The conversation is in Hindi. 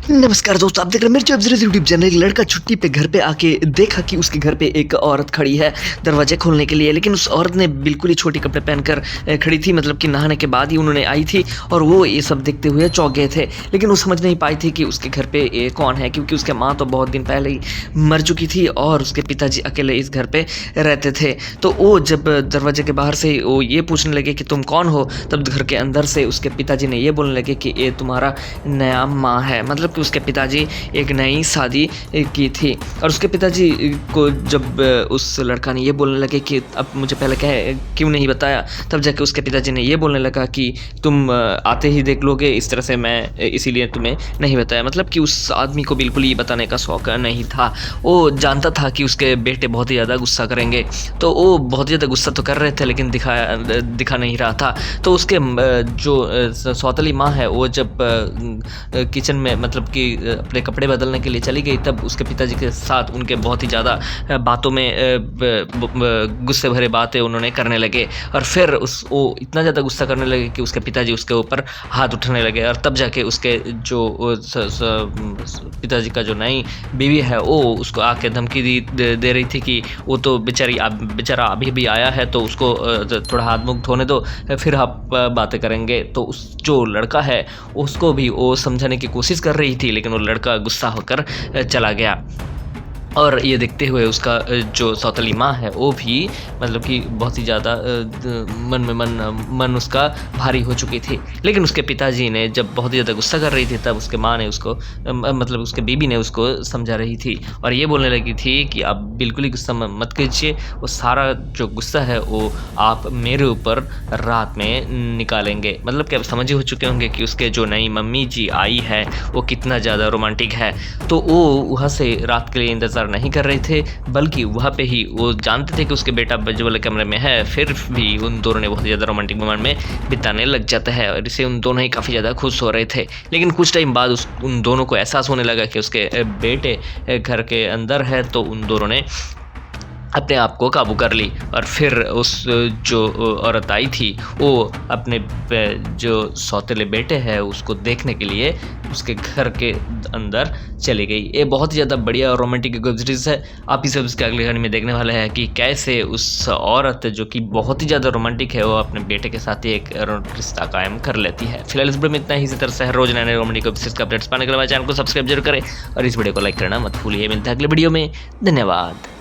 नमस्कार दोस्तों, आप देख रहे हैं मिर्ची वेब यूट्यूब चैनल। एक लड़का छुट्टी पे घर पे आके देखा कि उसके घर पे एक औरत खड़ी है दरवाजे खोलने के लिए, लेकिन उस औरत ने बिल्कुल ही छोटे कपड़े पहनकर खड़ी थी। मतलब कि नहाने के बाद ही उन्होंने आई थी और वो ये सब देखते हुए चौंक गए थे। लेकिन वो समझ नहीं पाई थी कि उसके घर पे कौन है, क्योंकि उसके माँ तो बहुत दिन पहले ही मर चुकी थी और उसके पिताजी अकेले इस घर पे रहते थे। तो वो जब दरवाजे के बाहर से वो ये पूछने लगे कि तुम कौन हो, तब घर के अंदर से उसके पिताजी ने ये बोलने लगे कि ये तुम्हारा नया माँ है। मतलब कि उसके पिताजी एक नई शादी की थी और उसके पिताजी को जब उस लड़का ने ये बोलने लगे कि अब मुझे पहले क्यों नहीं बताया, तब जाके उसके पिताजी ने ये बोलने लगा कि तुम आते ही देख लोगे, इस तरह से मैं इसीलिए तुम्हें नहीं बताया। मतलब कि उस आदमी को बिल्कुल ही बताने का शौक नहीं था। वो जानता था कि उसके बेटे बहुत ही ज़्यादा गुस्सा करेंगे, तो वो बहुत ज़्यादा गुस्सा तो कर रहे थे लेकिन दिखा नहीं रहा था। तो उसके जो सौतेली माँ है वो जब किचन में मतलब कि अपने कपड़े बदलने के लिए चली गई, तब उसके पिताजी के साथ उनके बहुत ही ज़्यादा बातों में गुस्से भरे बातें उन्होंने करने लगे और फिर वो इतना ज़्यादा गुस्सा करने लगे कि उसके पिताजी उसके ऊपर हाथ उठाने लगे। और तब जाके उसके जो पिताजी का जो नई बीवी है वो उसको आके धमकी दे रही थी कि वो तो बेचारा अभी भी आया है, तो उसको थोड़ा हाथ मुख धोने दो, फिर आप बातें करेंगे। तो उस जो लड़का है उसको भी वो समझाने की कोशिश कर रही थी, लेकिन वो लड़का गुस्सा होकर चला गया। और ये देखते हुए उसका जो सौतेली माँ है वो भी मतलब कि बहुत ही ज़्यादा मन उसका भारी हो चुकी थी। लेकिन उसके पिताजी ने जब बहुत ही ज़्यादा गुस्सा कर रही थी, तब उसके माँ ने उसको मतलब उसके बीबी ने उसको समझा रही थी और ये बोलने लगी थी कि आप बिल्कुल ही गुस्सा मत कीजिए, वो सारा जो गुस्सा है वो आप मेरे ऊपर रात में निकालेंगे। मतलब कि आप समझ ही हो चुके होंगे कि उसके जो नई मम्मी जी आई है वो कितना ज़्यादा रोमांटिक है। तो वो वहाँ से रात के लिए इंतज़ार नहीं कर रहे थे, बल्कि वहाँ पे ही वो जानते थे कि उसके बेटा बाजू वाले कमरे में है, फिर भी उन दोनों ने बहुत ज़्यादा रोमांटिक मोमेंट में बिताने लग जाता है और इससे उन दोनों ही काफ़ी ज़्यादा खुश हो रहे थे। लेकिन कुछ टाइम बाद उन दोनों को एहसास होने लगा कि उसके बेटे घर के अंदर है, तो उन दोनों ने अपने आप को काबू कर ली और फिर उस जो औरत आई थी वो अपने जो सौतेले बेटे हैं उसको देखने के लिए उसके घर के अंदर चली गई। ये बहुत ही ज़्यादा बढ़िया और रोमांटिक वेब सीरीज़ है। आप इसे उसके अगले कहानी में देखने वाले हैं कि कैसे उस औरत जो कि बहुत ही ज़्यादा रोमांटिक है वो अपने बेटे के साथ ही एक रिश्ता कायम कर लेती है। फिलहाल इस वीडियो में इतना ही। इसी तरह से हर रोज नए रोमांटिक वेब सीरीज़ का अपडेट्स पाने के लिए चैनल को सब्सक्राइब जरूर करें और इस वीडियो को लाइक करना मत भूलिए। मिलता है अगले वीडियो में। धन्यवाद।